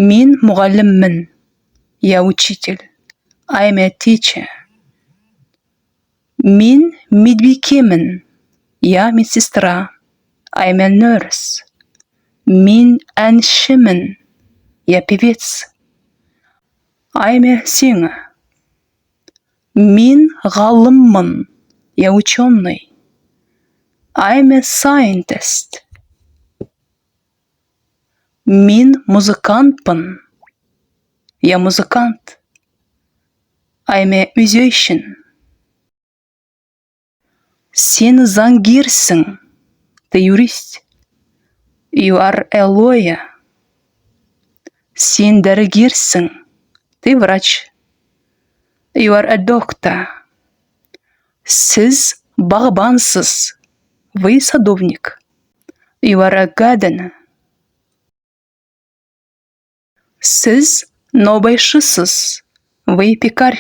Мин мұғаліммін. Я учитель. I'm a teacher. Мин медбикемін. Я медсестра. I'm a nurse. Мин әншімін. Я певец. I'm a singer. Мин ғалыммын. Я ученый. I'm a scientist. Мин музыкантпын. Я музыкант. I'm a musician. Сен заңгерсің. Ты юрист. You are a lawyer. Сен дәрігерсің. Ты врач. You are a doctor. Сіз бағбансыз. Вы садовник. You are a gardener. Сіз наубайшысыз. Вы пекарь.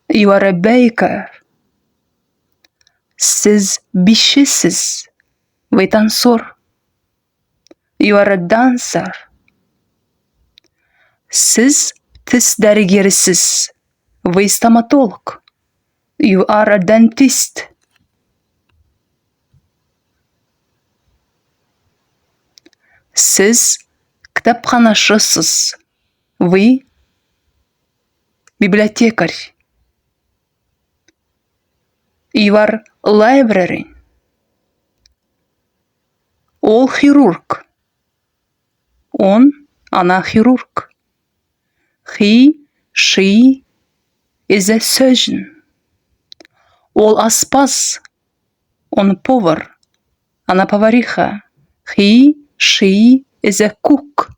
You are a baker. Сіз бишісіз. Вы танцор. You are a dancer. Сіз тіс дәрігерісіз. Вы стоматолог. You are a dentist. Сіз кітапханашысыз. Вы библиотекарь. You are librarian. Ол хирург. Она хирург. He, she is a surgeon. Ол аспаз. Он повар. Она повариха. He, she is a cook.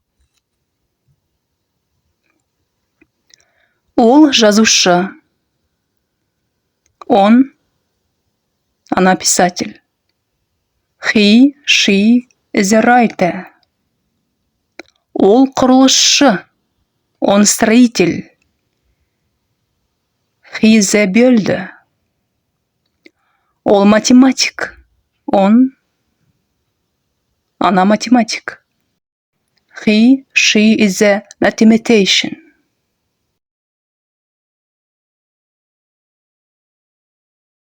Ол жазушы. Она писатель. He, she is a writer. Ол құрылысшы. Он строитель. He is a builder. Ол математик. Она математик. He, she is a mathematician.